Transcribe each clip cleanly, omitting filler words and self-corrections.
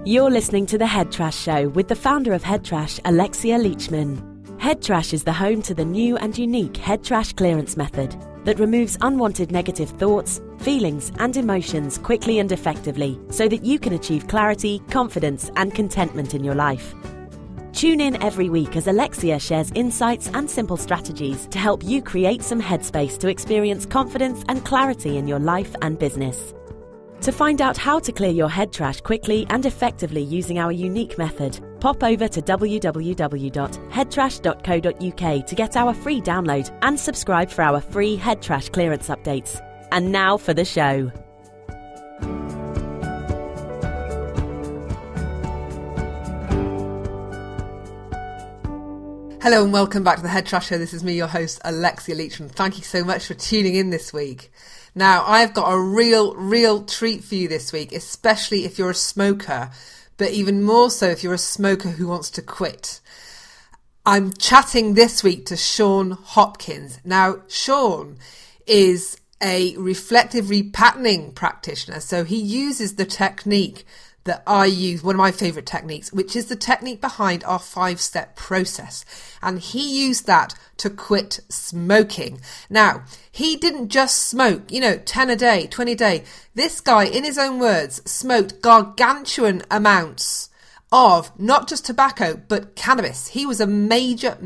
You're listening to The Head Trash Show with the founder of Head Trash, Alexia Leachman. Head Trash is the home to the new and unique Head Trash clearance method that removes unwanted negative thoughts, feelings and emotions quickly and effectively so that you can achieve clarity, confidence and contentment in your life. Tune in every week as Alexia shares insights and simple strategies to help you create some headspace to experience confidence and clarity in your life and business. To find out how to clear your head trash quickly and effectively using our unique method, pop over to www.headtrash.co.uk to get our free download and subscribe for our free head trash clearance updates. And now for the show. Hello and welcome back to the Head Trash Show. This is me, your host, Alexia Leachman. Thank you so much for tuning in this week. Now, I've got a real treat for you this week, especially if you're a smoker, but even more so if you're a smoker who wants to quit. I'm chatting this week to Shaun Hopkins. Now, Shaun is a reflective repatterning practitioner, so he uses the technique that I use, one of my favourite techniques, which is the technique behind our 5-step process. And he used that to quit smoking. Now, he didn't just smoke, 10 a day, 20 a day. This guy, in his own words, smoked gargantuan amounts of not just tobacco, but cannabis. He was a major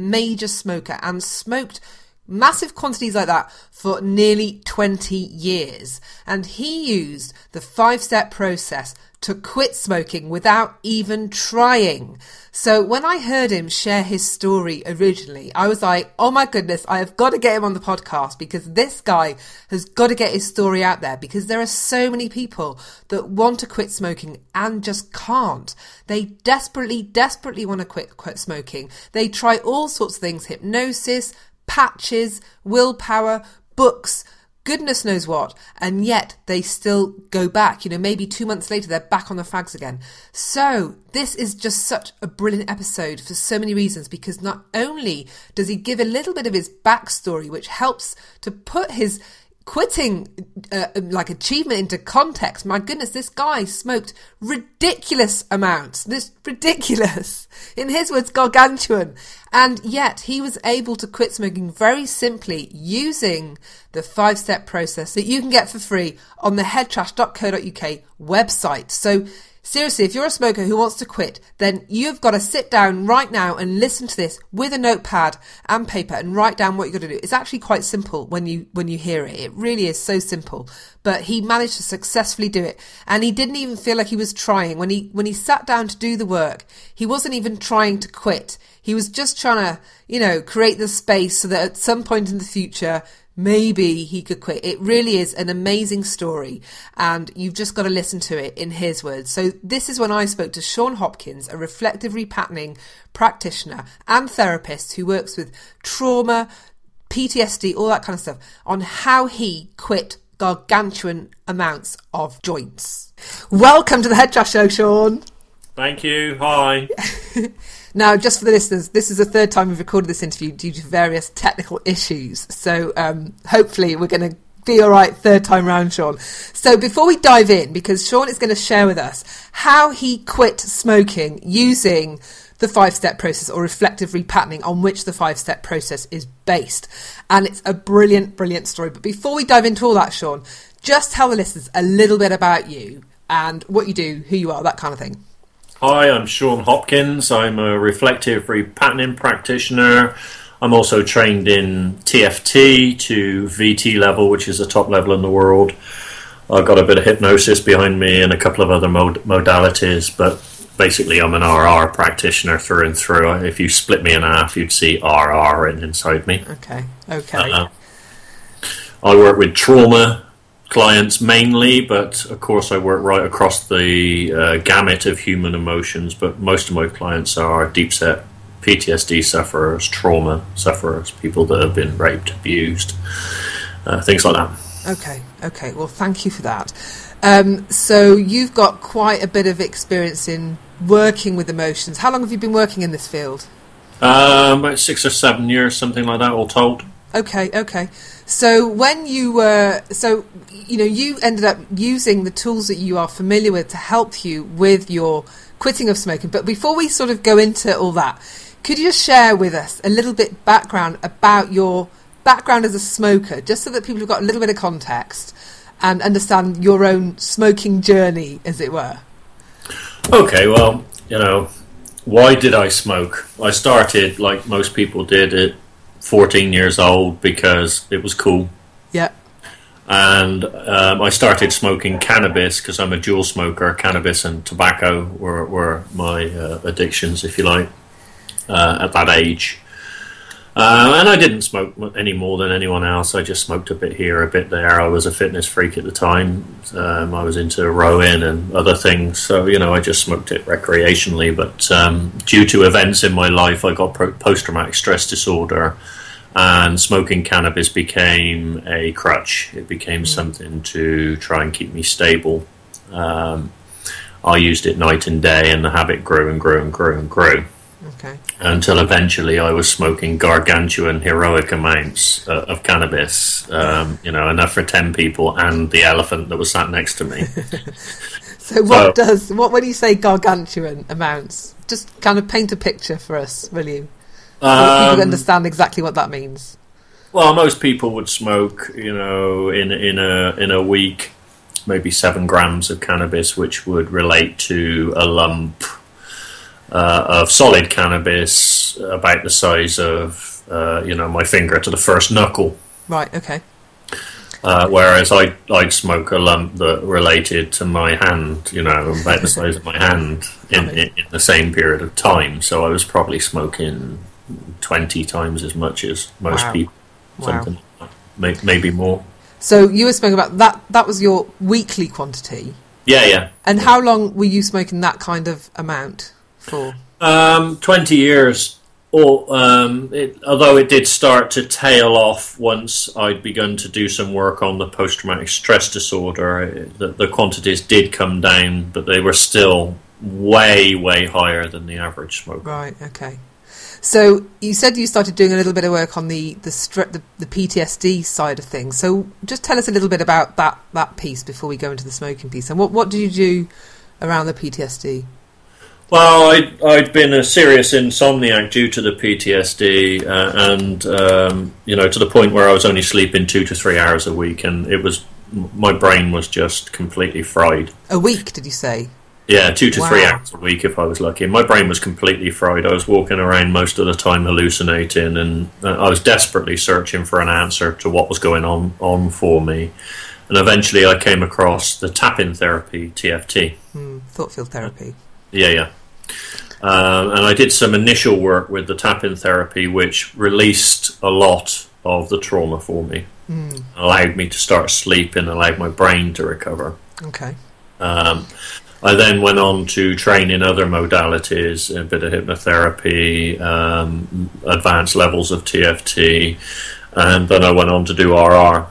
smoker and smoked massive quantities like that for nearly 20 years. And he used the 5-step process to quit smoking without even trying. So when I heard him share his story originally, I was like, oh my goodness, I have got to get him on the podcast because this guy has got to get his story out there, because there are so many people that want to quit smoking and just can't. They desperately want to quit smoking. They try all sorts of things, hypnosis, patches, willpower, books, goodness knows what, and yet they still go back. Maybe 2 months later they're back on the fags again. So this is just such a brilliant episode for so many reasons, because not only does he give a little bit of his backstory, which helps to put his quitting achievement into context. My goodness, this guy smoked ridiculous amounts. Ridiculous. In his words, gargantuan. And yet he was able to quit smoking very simply using the 5-step process that you can get for free on the headtrash.co.uk website. So seriously, if you're a smoker who wants to quit, then you've got to sit down right now and listen to this with a notepad and paper and write down what you've got to do. It's actually quite simple when you hear it. It really is so simple. But he managed to successfully do it. And he didn't even feel like he was trying. When he sat down to do the work, he wasn't even trying to quit. He was just trying to, create the space so that at some point in the future, maybe he could quit. It really is an amazing story, and you've just got to listen to it in his words. So this is when I spoke to Shaun Hopkins, a reflective repatterning practitioner and therapist who works with trauma, PTSD, all that kind of stuff, on how he quit gargantuan amounts of joints. Welcome to the Head Trash Show, Shaun. Thank you. Hi. Now, just for the listeners, this is the third time we've recorded this interview due to various technical issues. So hopefully we're going to be all right third time round, Shaun. So before we dive in, because Shaun is going to share with us how he quit smoking using the 5-step process, or reflective repatterning, on which the 5-step process is based. And it's a brilliant story. But before we dive into all that, Shaun, just tell the listeners a little bit about you and what you do, who you are, that kind of thing. Hi, I'm Shaun Hopkins. I'm a reflective repatterning practitioner. I'm also trained in TFT to VT level, which is the top level in the world. I've got a bit of hypnosis behind me and a couple of other modalities, but basically I'm an RR practitioner through and through. If you split me in half, you'd see RR written inside me. Okay. I work with trauma clients mainly, but of course I work right across the gamut of human emotions, but most of my clients are deep set PTSD sufferers, trauma sufferers, people that have been raped, abused, things like that. Okay, well thank you for that. So you've got quite a bit of experience in working with emotions. How long have you been working in this field? About 6 or 7 years, something like that, all told. Okay. So when you were, you ended up using the tools that you are familiar with to help you with your quitting of smoking. But before we sort of go into all that, could you just share with us a little bit background about your background as a smoker, just so that people have got a little bit of context and understand your own smoking journey, as it were? Okay, well, why did I smoke? I started, like most people did, at 14 years old because it was cool. Yeah. And I started smoking cannabis because I'm a dual smoker. Cannabis and tobacco were my addictions, if you like, at that age. And I didn't smoke any more than anyone else. I just smoked a bit here, a bit there. I was a fitness freak at the time. I was into rowing and other things. So, I just smoked it recreationally. But due to events in my life, I got post-traumatic stress disorder. And smoking cannabis became a crutch. It became something to try and keep me stable. I used it night and day, and the habit grew and grew and grew and grew. Okay. Until eventually I was smoking gargantuan, heroic amounts of cannabis. Enough for 10 people and the elephant that was sat next to me. So when you say gargantuan amounts, just kind of paint a picture for us, will you? So people understand exactly what that means. Well, most people would smoke, in a week, maybe 7 grams of cannabis, which would relate to a lump of solid cannabis about the size of, my finger to the first knuckle. Right. Okay. Whereas I'd smoke a lump that related to my hand, about the size of my hand in the same period of time. So I was probably smoking 20 times as much as most people, something like that, maybe more. So you were smoking about that was your weekly quantity? Yeah. And how long were you smoking that kind of amount for? 20 years. Although it did start to tail off once I'd begun to do some work on the post-traumatic stress disorder, the quantities did come down, but they were still way, way higher than the average smoker. Right, okay. So you said you started doing a little bit of work on the PTSD side of things. So just tell us a little bit about that piece before we go into the smoking piece. And what did you do around the PTSD? Well, I'd been a serious insomniac due to the PTSD, and to the point where I was only sleeping 2 to 3 hours a week, and my brain was just completely fried. A week, did you say? Yeah, 2 to 3 hours a week if I was lucky. My brain was completely fried. I was walking around most of the time hallucinating, and I was desperately searching for an answer to what was going on for me. And eventually I came across the tapping therapy, TFT. Thought field therapy. Yeah. And I did some initial work with the tapping therapy, which released a lot of the trauma for me. Allowed me to start sleeping, allowed my brain to recover. Okay. I then went on to train in other modalities, a bit of hypnotherapy, advanced levels of TFT, and then I went on to do RR.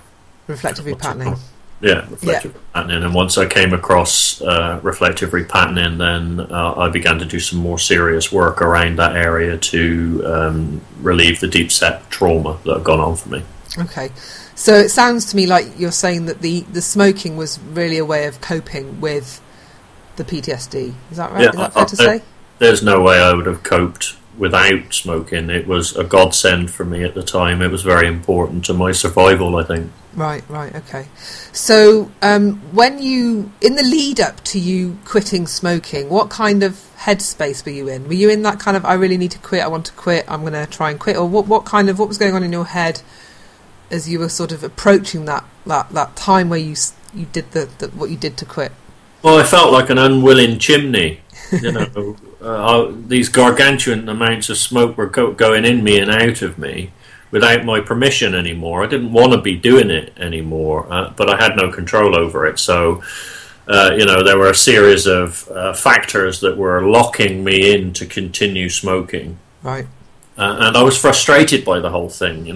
Reflective Repatterning. Yeah, reflective repatterning. And once I came across reflective repatterning, then I began to do some more serious work around that area to relieve the deep-set trauma that had gone on for me. Okay. So it sounds to me like you're saying that the smoking was really a way of coping with the PTSD. Is that right? Yeah, Is that fair to say? There's no way I would have coped without smoking. It was a godsend for me at the time. It was very important to my survival, I think. Right, okay. So when you, in the lead up to you quitting smoking, what kind of headspace were you in? Were you in that kind of, I really need to quit, I want to quit, I'm going to try and quit? Or what was going on in your head as you were sort of approaching that time where you did what you did to quit? Well, I felt like an unwilling chimney. These gargantuan amounts of smoke were going in me and out of me without my permission anymore. I didn't want to be doing it anymore, but I had no control over it. So, there were a series of factors that were locking me in to continue smoking. Right. And I was frustrated by the whole thing.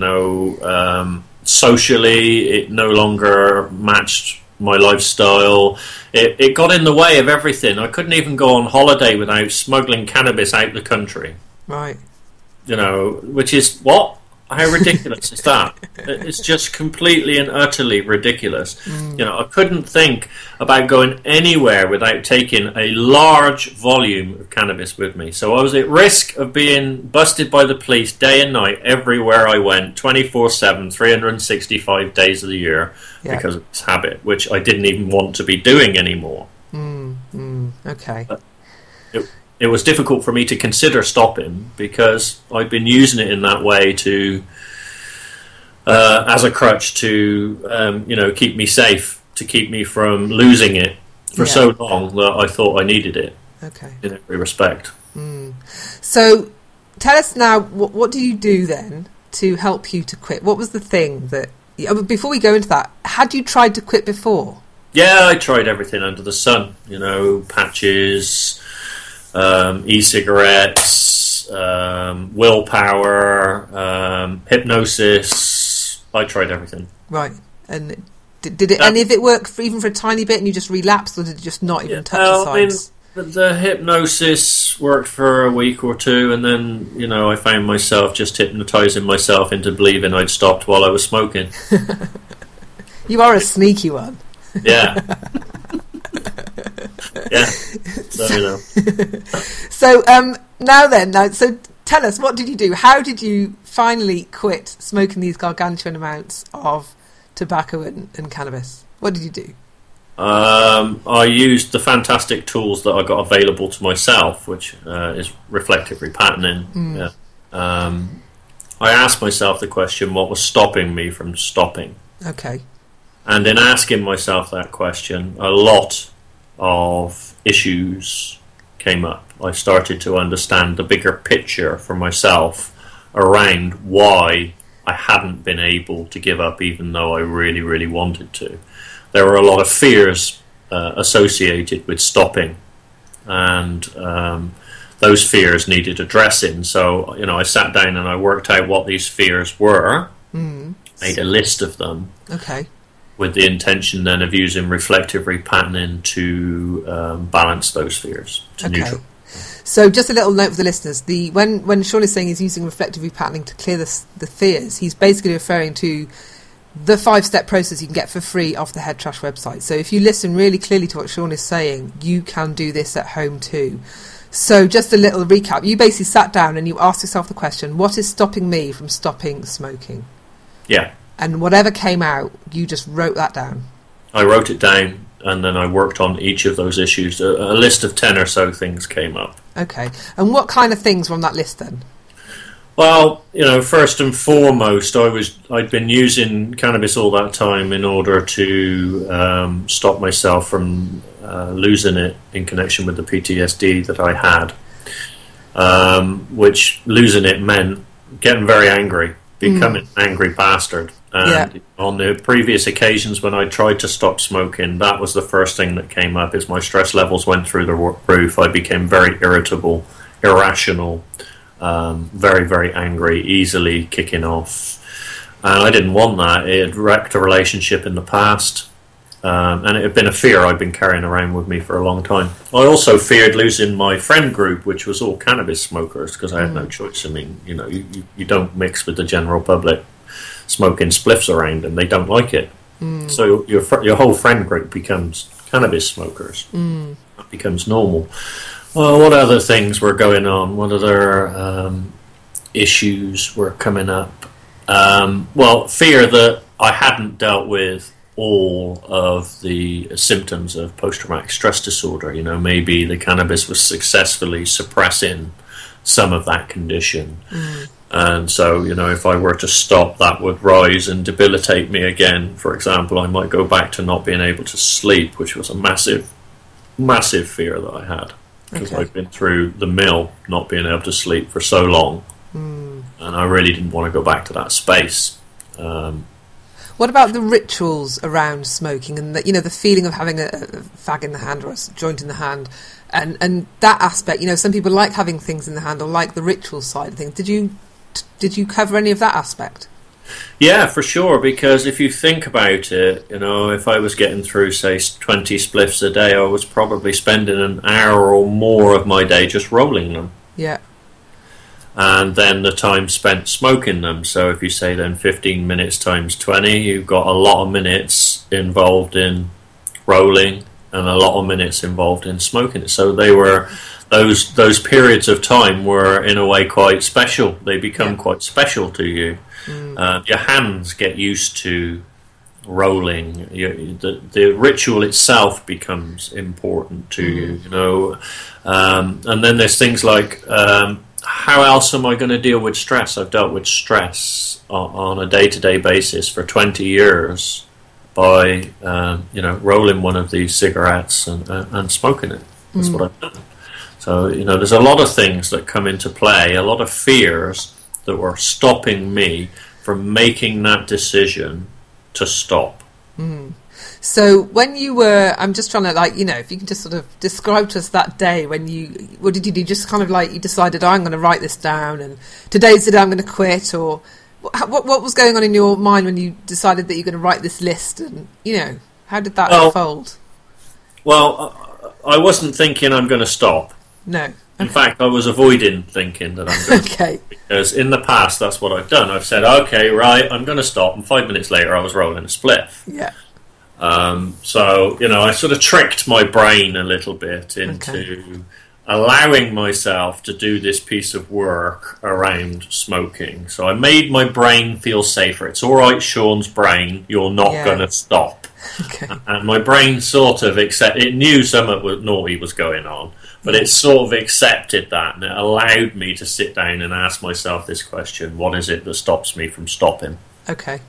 Socially, it no longer matched my lifestyle. It got in the way of everything. I couldn't even go on holiday without smuggling cannabis out the country. Right. Which is what How ridiculous is that? It's just completely and utterly ridiculous. I couldn't think about going anywhere without taking a large volume of cannabis with me. So I was at risk of being busted by the police day and night everywhere I went, 24/7, 365 days of the year, because of this habit, which I didn't even want to be doing anymore. Okay. But it was difficult for me to consider stopping because I'd been using it in that way to, as a crutch to, keep me safe, to keep me from losing it for so long that I thought I needed it. Okay. In every respect. So, tell us now, what do you do then to help you to quit? What was the thing that, before we go into that, had you tried to quit before? Yeah, I tried everything under the sun. Patches, e-cigarettes, willpower, hypnosis. I tried everything. Right. And did any of it work even for a tiny bit and you just relapsed, or did it just not even touch the sides? The hypnosis worked for a week or two, and then, I found myself just hypnotising myself into believing I'd stopped while I was smoking. You are a sneaky one. Yeah. Yeah. So, so tell us, what did you do? How did you finally quit smoking these gargantuan amounts of tobacco and cannabis? What did you do? I used the fantastic tools that I got available to myself, which is reflective repatterning. I asked myself the question, what was stopping me from stopping? Okay. And in asking myself that question, a lot of issues came up. I started to understand the bigger picture for myself around why I hadn't been able to give up, even though I really, really wanted to. There were a lot of fears associated with stopping, and those fears needed addressing. So, I sat down and I worked out what these fears were, made a list of them. Okay. With the intention then of using reflective repatterning to balance those fears, to neutral. So just a little note for the listeners, when Shaun is saying he's using reflective repatterning to clear the fears, he's basically referring to the 5-step process you can get for free off the Head Trash website. So if you listen really clearly to what Shaun is saying, you can do this at home too. So just a little recap, you basically sat down and you asked yourself the question, what is stopping me from stopping smoking? Yeah. And whatever came out, you just wrote that down. I wrote it down, and then I worked on each of those issues. A list of 10 or so things came up. Okay. And what kind of things were on that list then? Well, first and foremost, I'd been using cannabis all that time in order to stop myself from losing it in connection with the PTSD that I had, which losing it meant getting very angry, becoming an angry bastard. And on the previous occasions when I tried to stop smoking, that was the first thing that came up, is my stress levels went through the roof. I became very irritable, irrational, very, very angry, easily kicking off. And I didn't want that. It had wrecked a relationship in the past, and it had been a fear I'd been carrying around with me for a long time. I also feared losing my friend group, which was all cannabis smokers, because I had no choice. I mean, you don't mix with the general public smoking spliffs around, and they don't like it. So your whole friend group becomes cannabis smokers. That becomes normal. Well, what other things were going on? What other issues were coming up? Well, fear that I hadn't dealt with all of the symptoms of post-traumatic stress disorder. Maybe the cannabis was successfully suppressing some of that condition. And so, if I were to stop, that would rise and debilitate me again. For example, I might go back to not being able to sleep, which was a massive, massive fear that I had. Because I'd been through the mill, not being able to sleep for so long. And I really didn't want to go back to that space. What about the rituals around smoking and the feeling of having a fag in the hand or a joint in the hand? And that aspect, some people like having things in the hand or like the ritual side of things. Did you cover any of that aspect? Yeah, for sure, because if you think about it, if I was getting through, say, 20 spliffs a day, I was probably spending an hour or more of my day just rolling them. Yeah. and then the time spent smoking them. So if you say then 15 minutes times 20, you've got a lot of minutes involved in rolling and a lot of minutes involved in smoking it. So they were those periods of time were in a way quite special. They become quite special to you. Your hands get used to rolling. The ritual itself becomes important to you, you know. And then there's things like, how else am I going to deal with stress? I've dealt with stress on a day-to-day basis for 20 years by, rolling one of these cigarettes and smoking it. That's what I've done. So, you know, there's a lot of things that come into play, a lot of fears that were stopping me from making that decision to stop. So when you were, I'm just trying to, like, you know, if you can just sort of describe to us that day when what did you do? Just kind of like you decided, I'm going to write this down and today's the day I'm going to quit, or what was going on in your mind when you decided that you're going to write this list, and, you know, how did that unfold? Well, I wasn't thinking I'm going to stop. No. Okay. In fact, I was avoiding thinking that I'm going to stop, because in the past that's what I've done. I've said, okay, right, I'm going to stop, and 5 minutes later I was rolling a spliff. Yeah. So, you know, I sort of tricked my brain a little bit into allowing myself to do this piece of work around smoking. So I made my brain feel safer. It's all right, Shaun's brain, you're not going to stop. Okay. And my brain sort of it knew something naughty was going on, but it sort of accepted that, and it allowed me to sit down and ask myself this question: what is it that stops me from stopping? Okay.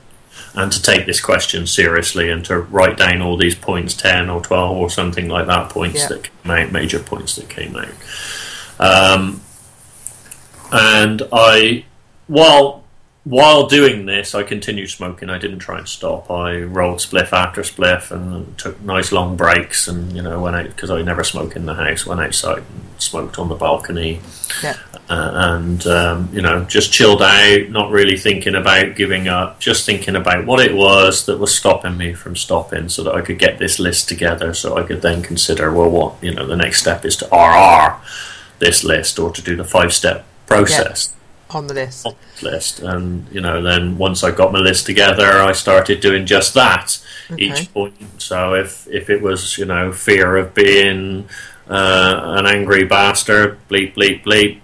And to take this question seriously and to write down all these points, 10 or 12 or something like that, points that came out, major points that came out. And I, while doing this, I continued smoking. I didn't try and stop. I rolled spliff after spliff and took nice long breaks, and, you know, went out, because I never smoke in the house, went outside and smoked on the balcony. Yeah. You know, just chilled out, not really thinking about giving up, just thinking about what it was that was stopping me from stopping, so that I could get this list together, so I could then consider, well, what, you know, the next step is to RR this list, or to do the 5-step process on the list. And, you know, then once I got my list together, I started doing just that each point. So if it was, you know, fear of being an angry bastard, bleep bleep bleep,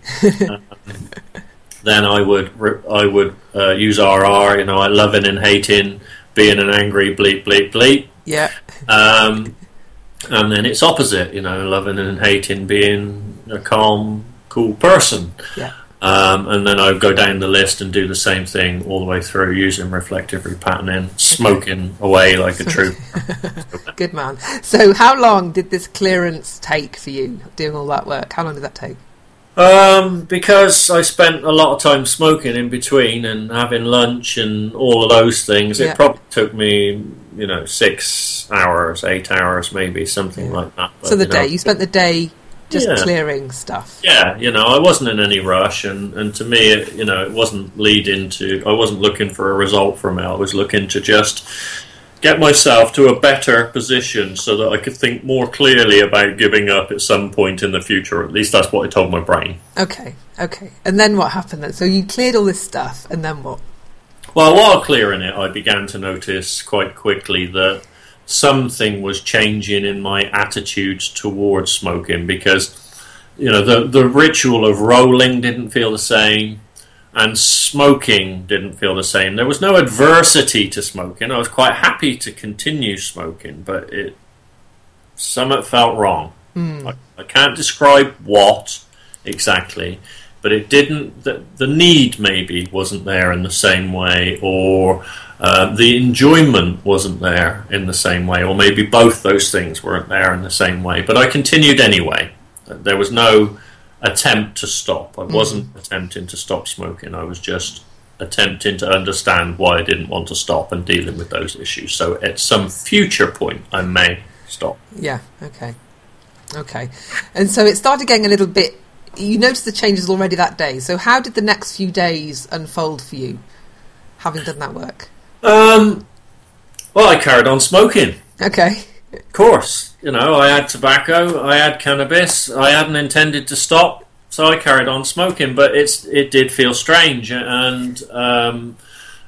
then I would use RR, you know, I loving and hating being an angry bleep bleep bleep. Yeah. And then it's opposite, you know, loving and hating being a calm, cool person. Yeah. And then I would go down the list and do the same thing all the way through, using reflective repatterning, smoking away like a trooper. Good man. So how long did this clearance take for you, doing all that work? How long did that take? Because I spent a lot of time smoking in between and having lunch and all of those things, it probably took me, you know, 6 hours, 8 hours maybe, something like that. But, so you spent the day just clearing stuff. Yeah, you know, I wasn't in any rush, and to me, it wasn't I wasn't looking for a result from it. I was looking to just get myself to a better position so that I could think more clearly about giving up at some point in the future. At least that's what I told my brain. Okay. And then what happened then? So you cleared all this stuff, and then what? Well, while clearing it, I began to notice quite quickly that something was changing in my attitudes towards smoking, because, you know, the ritual of rolling didn't feel the same, and smoking didn't feel the same. There was no adversity to smoking. I was quite happy to continue smoking, but something felt wrong. I can't describe what exactly, but it didn't. The need maybe wasn't there in the same way, or the enjoyment wasn't there in the same way, or maybe both those things weren't there in the same way. But I continued anyway. There was no attempt to stop. I wasn't attempting to stop smoking. I was just attempting to understand why I didn't want to stop and dealing with those issues. So at some future point, I may stop. Yeah, okay. And so it started getting a little bit... You noticed the changes already that day. So how did the next few days unfold for you, having done that work? Well, I carried on smoking. Okay. Of course. You know, I had tobacco, I had cannabis, I hadn't intended to stop, so So I carried on smoking, but it did feel strange, and I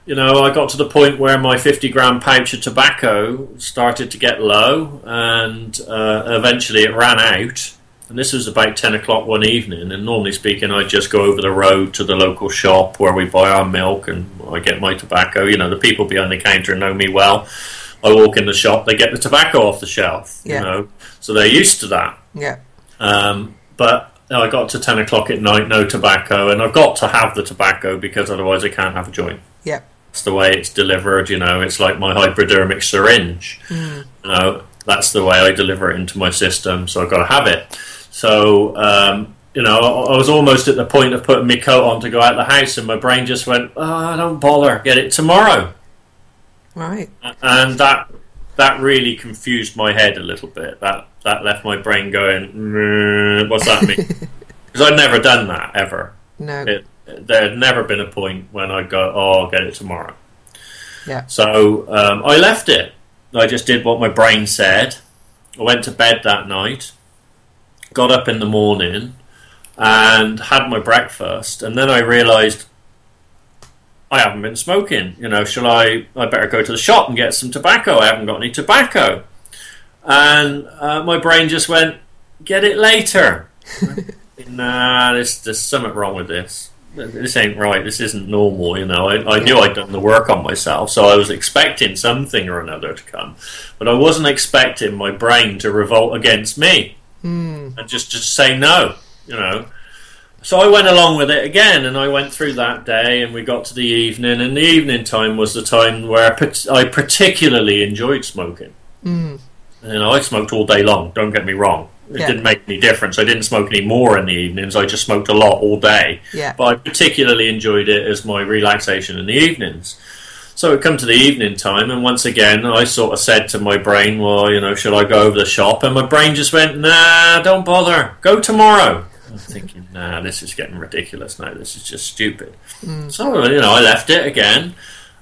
got to the point where my 50-gram pouch of tobacco started to get low, and eventually it ran out. And this was about 10 o'clock one evening, and normally speaking, I'd just go over the road to the local shop where we buy our milk and I get my tobacco. The people behind the counter know me well. I walk in the shop, they get the tobacco off the shelf, so they're used to that. Yeah. But I got to 10 o'clock at night, no tobacco, and I've got to have the tobacco because otherwise I can't have a joint. Yeah. That's the way it's delivered, it's like my hypodermic syringe. That's the way I deliver it into my system, so I've got to have it. So, I was almost at the point of putting my coat on to go out the house, and my brain just went, don't bother, get it tomorrow. Right. And that really confused my head a little bit. That left my brain going, what's that mean? Because I'd never done that, ever. No. There had never been a point when I'd go, I'll get it tomorrow. Yeah. So I left it. I just did what my brain said. I went to bed that night, got up in the morning, and had my breakfast. And then I realised I haven't been smoking. I better go to the shop and get some tobacco. I haven't got any tobacco. And my brain just went, get it later. Nah, there's something wrong with this. This ain't right. This isn't normal, I knew I'd done the work on myself, so I was expecting something or another to come. But I wasn't expecting my brain to revolt against me and just say no, So I went along with it again, and I went through that day, and we got to the evening, and the evening time was the time where I particularly enjoyed smoking. I smoked all day long, don't get me wrong. It didn't make any difference. I didn't smoke any more in the evenings. I just smoked a lot all day. Yeah. But I particularly enjoyed it as my relaxation in the evenings. So it come to the evening time, and once again, I sort of said to my brain, well, should I go over the shop? And my brain just went, nah, don't bother. Go tomorrow. I'm thinking, nah, this is getting ridiculous now. This is just stupid. So, I left it again.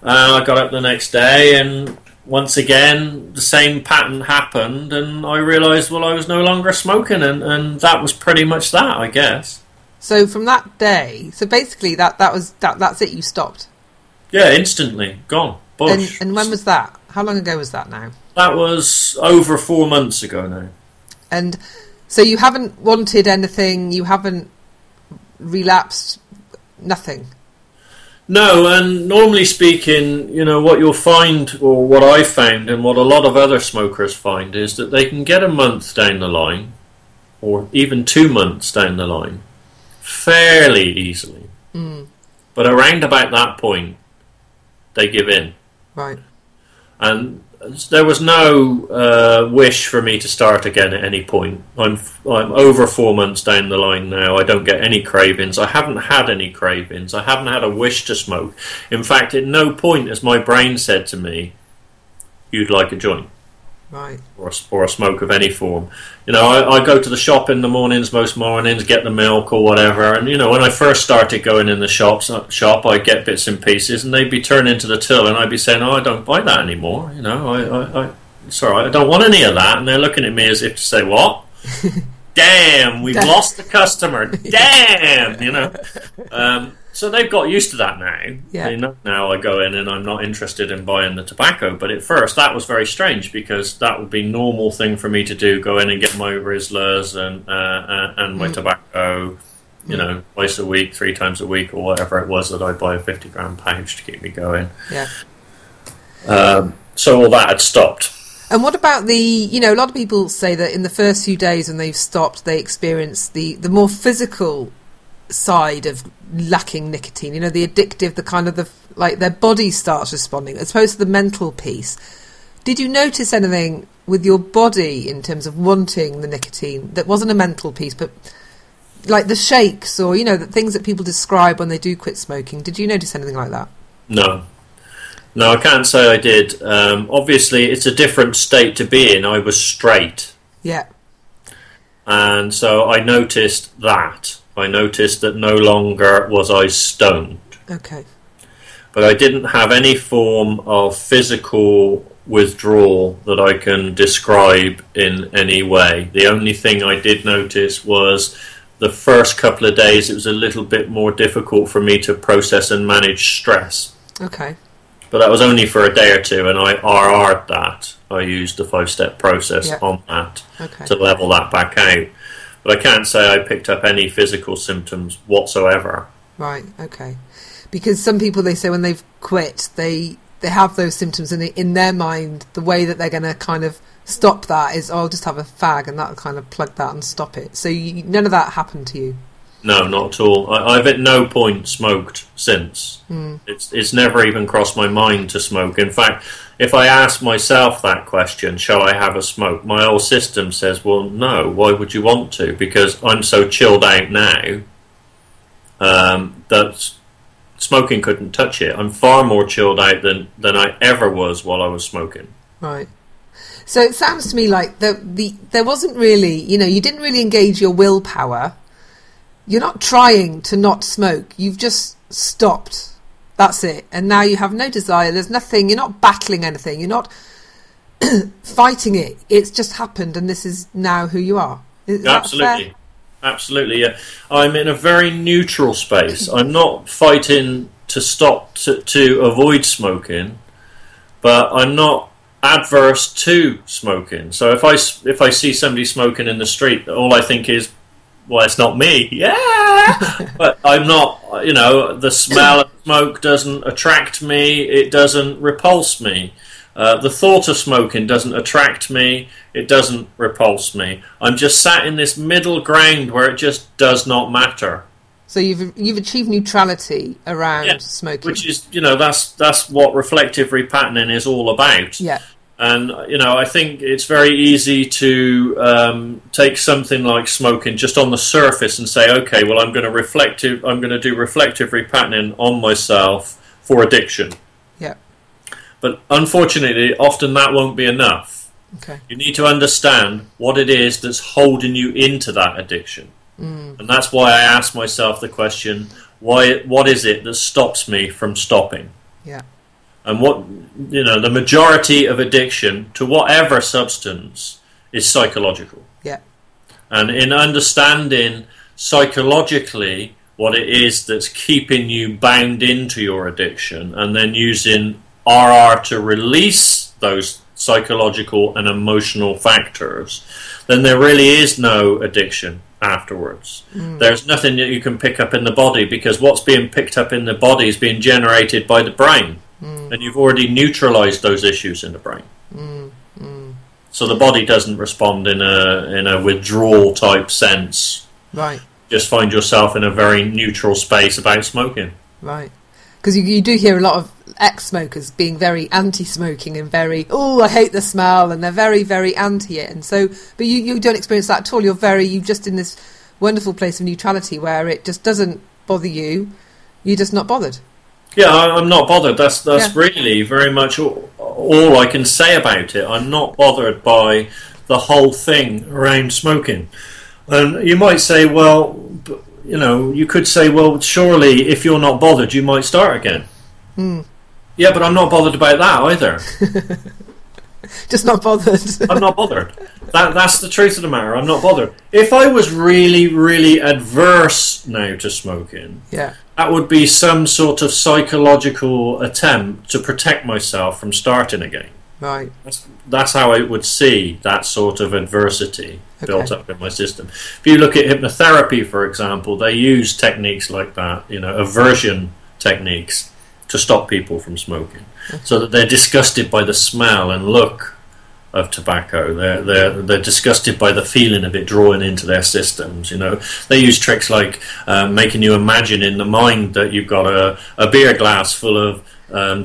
I got up the next day, and once again, the same pattern happened, and I realised, well, I was no longer smoking, and that was pretty much that, I guess. So from that day, so basically that's it, you stopped? Yeah, instantly. Gone. Bush. And when was that? How long ago was that now? That was over 4 months ago now. And so you haven't wanted anything, you haven't relapsed, nothing? No, and normally speaking, what you'll find, or what I found, and what a lot of other smokers find, is that they can get a month down the line, or even 2 months down the line, fairly easily. But around about that point, they give in. Right. And there was no wish for me to start again at any point. I'm over 4 months down the line now. I don't get any cravings. I haven't had any cravings. I haven't had a wish to smoke. In fact, at no point has my brain said to me, you'd like a joint. Right. Or a smoke of any form. I go to the shop in the mornings, most mornings, get the milk or whatever, and when I first started going in the shop, I'd get bits and pieces, and they'd be turning to the till, and I'd be saying, I don't buy that anymore, it's alright, I don't want any of that, and they're looking at me as if to say, what? Damn, we've lost the customer, damn, so they've got used to that now. Yeah. Now I go in and I'm not interested in buying the tobacco. But at first that was very strange, because that would be a normal thing for me to do, go in and get my Rizlas and my tobacco, twice a week, 3 times a week, or whatever it was that I buy a 50-gram pouch to keep me going. Yeah. So all that had stopped. And what about a lot of people say that in the first few days when they've stopped, they experience the more physical side of lacking nicotine, the addictive, the kind of their body starts responding as opposed to the mental piece. Did you notice anything with your body in terms of wanting the nicotine that wasn't a mental piece, but like the shakes or the things that people describe when they do quit smoking? Did you notice anything like that? No, I can't say I did. Obviously it's a different state to be in. I was straight, and so I noticed that. I noticed that no longer was I stoned. Okay. But I didn't have any form of physical withdrawal that I can describe in any way. The only thing I did notice was the first couple of days it was a little bit more difficult for me to process and manage stress. Okay. But that was only for a day or two, and I RR'd that. I used the 5-step process on that to level that back out. But I can't say I picked up any physical symptoms whatsoever. Right, okay. Because some people, they say when they've quit, they have those symptoms, and in their mind, the way that they're going to kind of stop that is, I'll just have a fag, and that'll kind of plug that and stop it. So none of that happened to you? No, not at all. I've at no point smoked since. It's never even crossed my mind to smoke. In fact, if I ask myself that question, shall I have a smoke, my whole system says, well, no, why would you want to? Because I'm so chilled out now that smoking couldn't touch it. I'm far more chilled out than I ever was while I was smoking. Right. So it sounds to me like there wasn't really, you didn't really engage your willpower. You're not trying to not smoke. You've just stopped. That's it. And now you have no desire. There's nothing. You're not battling anything. You're not fighting it. It's just happened, and this is now who you are. Is Absolutely. That fair? Absolutely, yeah. I'm in a very neutral space. I'm not fighting to stop to avoid smoking, but I'm not adverse to smoking. So if I see somebody smoking in the street, all I think is, well, it's not me. Yeah! But I'm not, the smell of smoke doesn't attract me. It doesn't repulse me. The thought of smoking doesn't attract me. It doesn't repulse me. I'm just sat in this middle ground where it just does not matter. So you've achieved neutrality around smoking. Which is, that's what reflective repatterning is all about. Yeah. And, I think it's very easy to take something like smoking just on the surface and say, okay, well, I'm going to do reflective repatterning on myself for addiction. Yeah. But unfortunately, often that won't be enough. Okay. You need to understand what it is that's holding you into that addiction. And that's why I ask myself the question, what is it that stops me from stopping? Yeah. And the majority of addiction to whatever substance is psychological. Yeah. And in understanding psychologically what it is that's keeping you bound into your addiction, and then using RR to release those psychological and emotional factors, then there really is no addiction afterwards. There's nothing that you can pick up in the body, because what's being picked up in the body is being generated by the brain. And you've already neutralized those issues in the brain. So the body doesn't respond in a withdrawal type sense. Right. Just find yourself in a very neutral space about smoking. Right. Because you do hear a lot of ex-smokers being very anti-smoking and very, I hate the smell, and they're very, very anti it. And so, but you don't experience that at all. You're just in this wonderful place of neutrality where it just doesn't bother you. You're just not bothered. Yeah, I'm not bothered. That's really very much all I can say about it. I'm not bothered by the whole thing around smoking. And you might say, well, you could say, well, surely if you're not bothered, you might start again. Yeah, but I'm not bothered about that either. Just not bothered. I'm not bothered. That's the truth of the matter. I'm not bothered. If I was really, really adverse now to smoking, that would be some sort of psychological attempt to protect myself from starting again. Right. That's how I would see that sort of adversity built up in my system. If you look at hypnotherapy, for example, they use techniques like that, aversion techniques, to stop people from smoking, so that they're disgusted by the smell and look of tobacco. They're disgusted by the feeling of it drawing into their systems. They use tricks like making you imagine in the mind that you've got a beer glass full of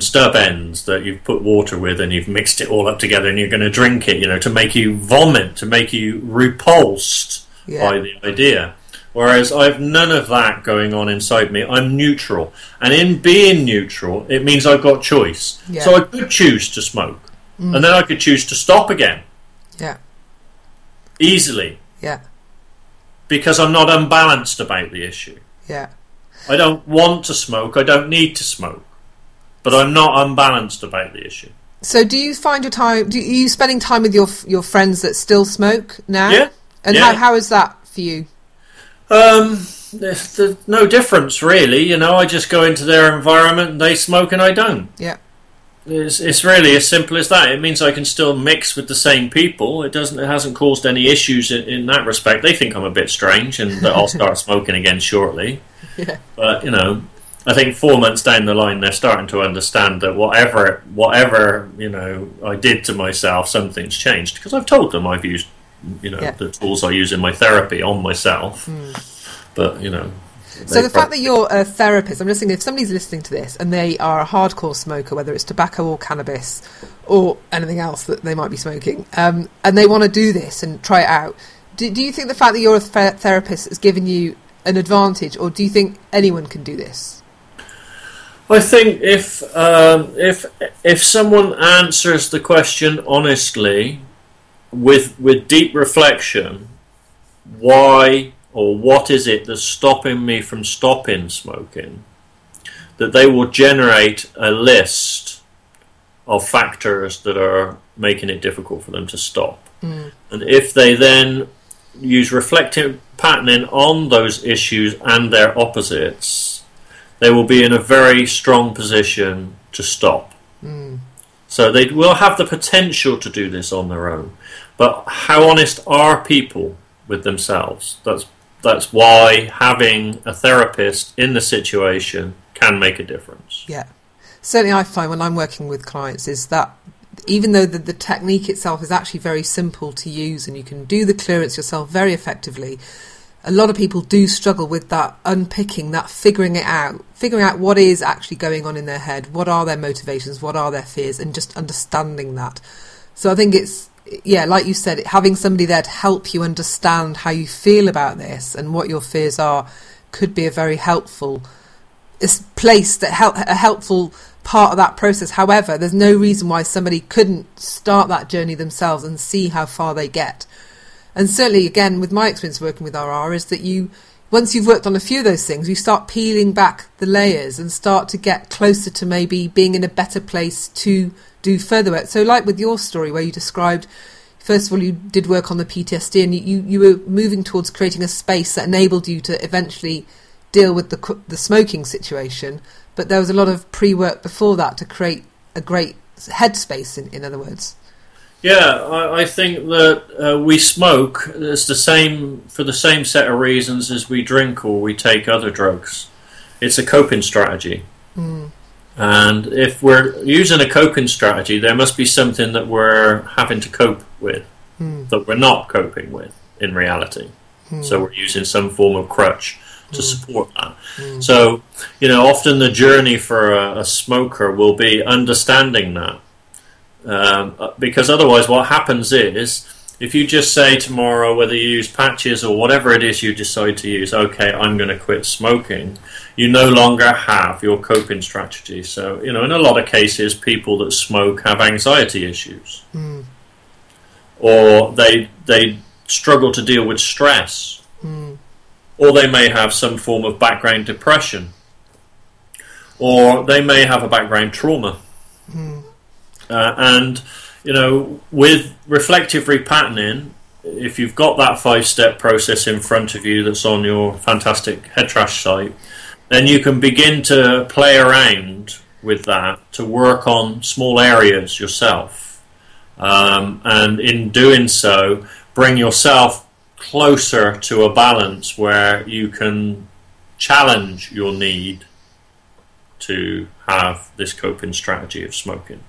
stub ends that you've put water with, and you've mixed it all up together, and you're going to drink it, to make you vomit, to make you repulsed by the idea. Whereas I've none of that going on inside me. I'm neutral. And in being neutral, it means I've got choice. Yeah. So I could choose to smoke. And then I could choose to stop again. Yeah. Easily. Yeah. Because I'm not unbalanced about the issue. Yeah. I don't want to smoke. I don't need to smoke. But I'm not unbalanced about the issue. So do you find your time... Are you spending time with your friends that still smoke now? Yeah. And how is that for you? There's no difference really. I just go into their environment and they smoke and I don't. Yeah. It's really as simple as that. It means I can still mix with the same people. It hasn't caused any issues in that respect. They think I'm a bit strange and that I'll start smoking again shortly. Yeah. But I think 4 months down the line they're starting to understand that whatever I did to myself, something's changed, because I've told them I've used the tools I use in my therapy on myself. But So the fact that you're a therapist, I'm just thinking, if somebody's listening to this and they are a hardcore smoker, whether it's tobacco or cannabis or anything else that they might be smoking, and they want to do this and try it out, do you think the fact that you're a therapist has given you an advantage, or do you think anyone can do this? I think if someone answers the question honestly, with deep reflection, why or what is it that's stopping me from stopping smoking, that they will generate a list of factors that are making it difficult for them to stop. And if they then use reflective patterning on those issues and their opposites, they will be in a very strong position to stop. So they will have the potential to do this on their own. But how honest are people with themselves? That's why having a therapist in the situation can make a difference. Yeah. Certainly I find when I'm working with clients is that even though the technique itself is actually very simple to use and you can do the clearance yourself very effectively, a lot of people do struggle with that unpicking, that figuring out what is actually going on in their head, what are their motivations, what are their fears, and just understanding that. So I think it's, like you said, having somebody there to help you understand how you feel about this and what your fears are could be a very helpful place, a helpful part of that process. However, there's no reason why somebody couldn't start that journey themselves and see how far they get. And certainly, again, with my experience working with RR, is that once you've worked on a few of those things, you start peeling back the layers and start to get closer to maybe being in a better place to do further work. So like with your story where you described, first of all, you did work on the PTSD and you were moving towards creating a space that enabled you to eventually deal with the smoking situation. But there was a lot of pre-work before that to create a great headspace, in other words. Yeah, I think that we smoke for the same set of reasons as we drink or we take other drugs. It's a coping strategy. And if we're using a coping strategy, there must be something that we're having to cope with that we're not coping with in reality. So we're using some form of crutch to support that. So, often the journey for a smoker will be understanding that. Because otherwise what happens is, if you just say tomorrow, whether you use patches or whatever it is you decide to use, okay, I'm going to quit smoking, you no longer have your coping strategy. So, in a lot of cases, people that smoke have anxiety issues. Or they struggle to deal with stress. Or they may have some form of background depression. Or they may have a background trauma. And with reflective repatterning, if you've got that 5-step process in front of you that's on your fantastic Head Trash site, then you can begin to play around with that to work on small areas yourself. And in doing so, bring yourself closer to a balance where you can challenge your need to have this coping strategy of smoking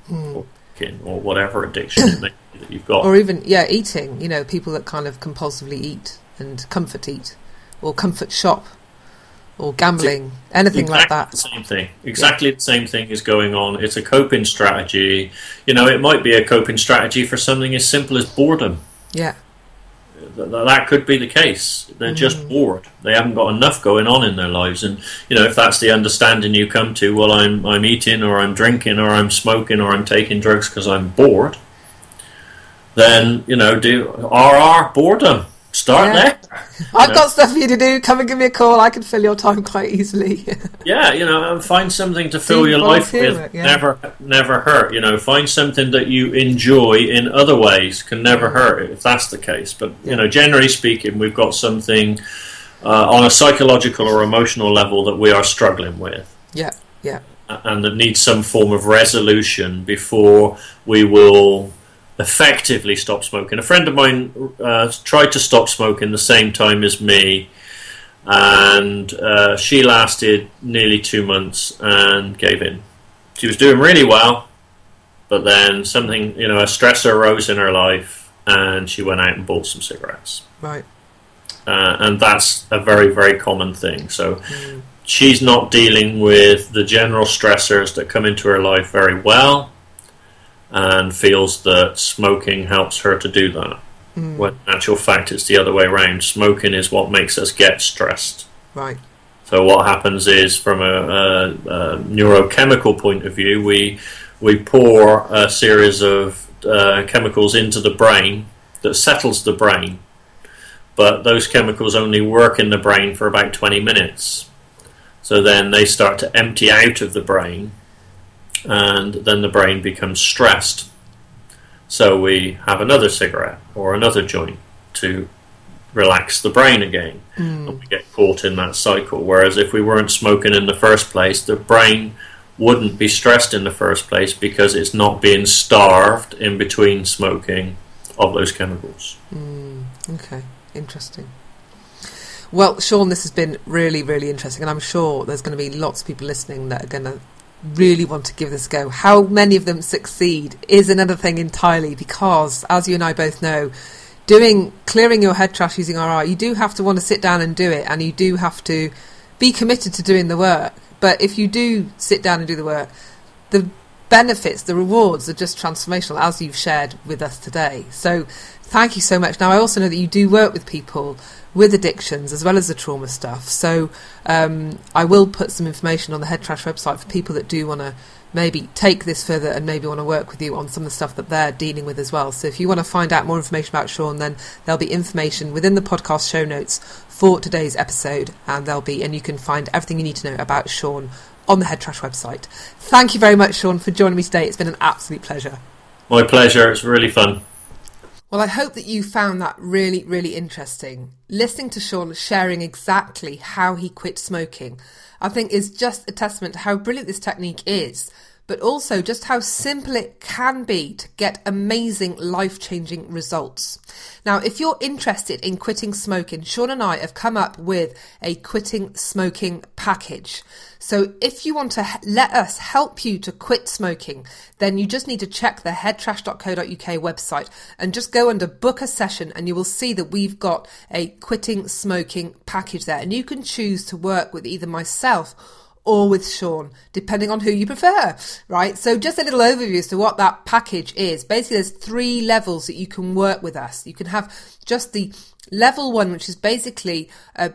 or whatever addiction it may be that you've got. Or even, eating, people that kind of compulsively eat and comfort eat or comfort shop or gambling, anything like that. The same thing. Exactly the same thing is going on. It's a coping strategy. It might be a coping strategy for something as simple as boredom. Yeah. That could be the case. They're just bored. They haven't got enough going on in their lives, and if that's the understanding you come to, well, I'm eating or I'm drinking or I'm smoking or I'm taking drugs because I'm bored. Then do RR boredom. Start there. I've got stuff for you to do. Come and give me a call. I can fill your time quite easily. And find something to fill your life with. Never hurt. Find something that you enjoy in other ways. Can never hurt if that's the case. But generally speaking, we've got something on a psychological or emotional level that we are struggling with. Yeah, yeah. And that needs some form of resolution before we will effectively stop smoking. A friend of mine tried to stop smoking the same time as me, and she lasted nearly 2 months and gave in. She was doing really well, but then something, a stressor arose in her life, and she went out and bought some cigarettes. Right. And that's a very, very common thing. So she's not dealing with the general stressors that come into her life very well, and feels that smoking helps her to do that. When in actual fact it's the other way around. Smoking is what makes us get stressed. Right. So what happens is, from a neurochemical point of view, we pour a series of chemicals into the brain that settles the brain, but those chemicals only work in the brain for about 20 minutes. So then they start to empty out of the brain, and then the brain becomes stressed. So we have another cigarette or another joint to relax the brain again, and we get caught in that cycle. Whereas if we weren't smoking in the first place, the brain wouldn't be stressed in the first place, because it's not being starved in between smoking of those chemicals. Okay, interesting. Well, Shaun, this has been really, really interesting, and I'm sure there's going to be lots of people listening that are going to really want to give this a go. How many of them succeed is another thing entirely, because, as you and I both know, clearing your head trash using RI, you do have to want to sit down and do it, and you do have to be committed to doing the work. But if you do sit down and do the work, the benefits, the rewards are just transformational, as you've shared with us today. So thank you so much. Now, I also know that you do work with people with addictions as well as the trauma stuff. So I will put some information on the Head Trash website for people that do want to maybe take this further and maybe want to work with you on some of the stuff that they're dealing with as well. So if you want to find out more information about Shaun, then there'll be information within the podcast show notes for today's episode, and you can find everything you need to know about Shaun on the Head Trash website. Thank you very much, Shaun, for joining me today. It's been an absolute pleasure. My pleasure. It's really fun. Well, I hope that you found that really, really interesting. Listening to Shaun sharing exactly how he quit smoking, I think, is just a testament to how brilliant this technique is, but also just how simple it can be to get amazing, life-changing results. Now, if you're interested in quitting smoking, Shaun and I have come up with a quitting smoking package. So if you want to let us help you to quit smoking, then you just need to check the headtrash.co.uk website and just go under book a session, and you will see that we've got a quitting smoking package there, and you can choose to work with either myself or with Shaun, depending on who you prefer, right? So just a little overview as to what that package is. Basically, there's 3 levels that you can work with us. You can have just the level 1, which is basically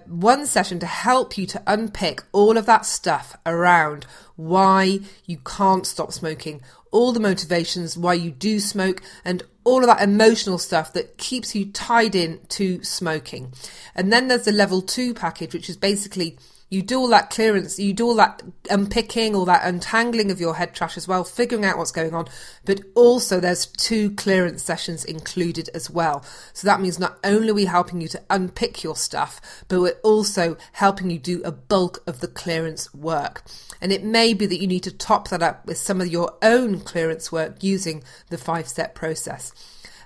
one session to help you to unpick all of that stuff around why you can't stop smoking, all the motivations why you do smoke, and all of that emotional stuff that keeps you tied in to smoking. And then there's the level 2 package, which is basically you do all that clearance, you do all that unpicking, all that untangling of your head trash as well, figuring out what's going on. But also there's 2 clearance sessions included as well. So that means not only are we helping you to unpick your stuff, but we're also helping you do a bulk of the clearance work. And it may be that you need to top that up with some of your own clearance work using the 5-step process.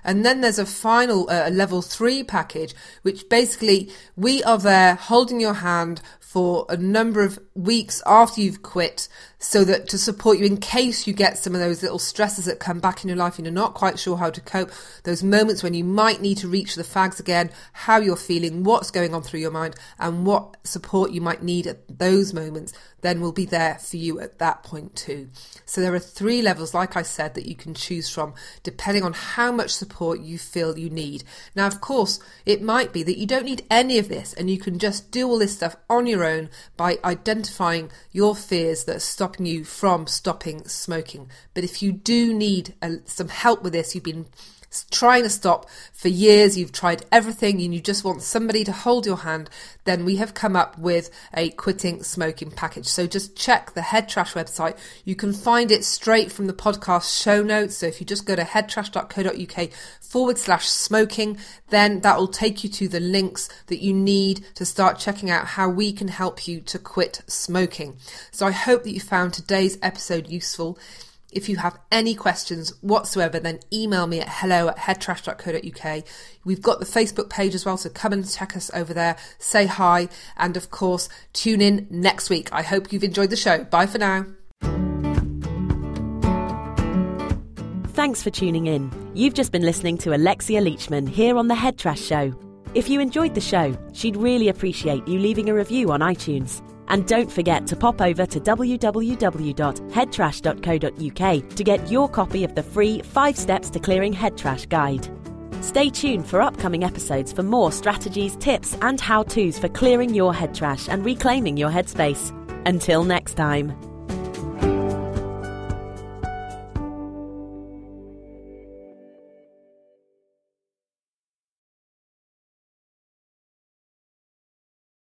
And then there's a final level 3 package, which basically we are there holding your hand for a number of weeks after you've quit, so that to support you in case you get some of those little stresses that come back in your life and you're not quite sure how to cope, those moments when you might need to reach the fags again, how you're feeling, what's going on through your mind, and what support you might need at those moments, then we'll be there for you at that point too. So there are 3 levels, like I said, that you can choose from depending on how much support you feel you need. Now, of course, it might be that you don't need any of this and you can just do all this stuff on your own by identifying your fears that are stopping you from stopping smoking. But if you do need some help with this, you've been trying to stop for years, you've tried everything and you just want somebody to hold your hand, then we have come up with a quitting smoking package. So just check the Head Trash website. You can find it straight from the podcast show notes. So if you just go to headtrash.co.uk/smoking, then that will take you to the links that you need to start checking out how we can help you to quit smoking. So I hope that you found today's episode useful. If you have any questions whatsoever, then email me at hello@headtrash.co.uk. We've got the Facebook page as well, so come and check us over there, say hi, and of course, tune in next week. I hope you've enjoyed the show. Bye for now. Thanks for tuning in. You've just been listening to Alexia Leachman here on The Head Trash Show. If you enjoyed the show, she'd really appreciate you leaving a review on iTunes. And don't forget to pop over to www.headtrash.co.uk to get your copy of the free 5 Steps to Clearing Head Trash guide. Stay tuned for upcoming episodes for more strategies, tips and how-tos for clearing your head trash and reclaiming your headspace. Until next time.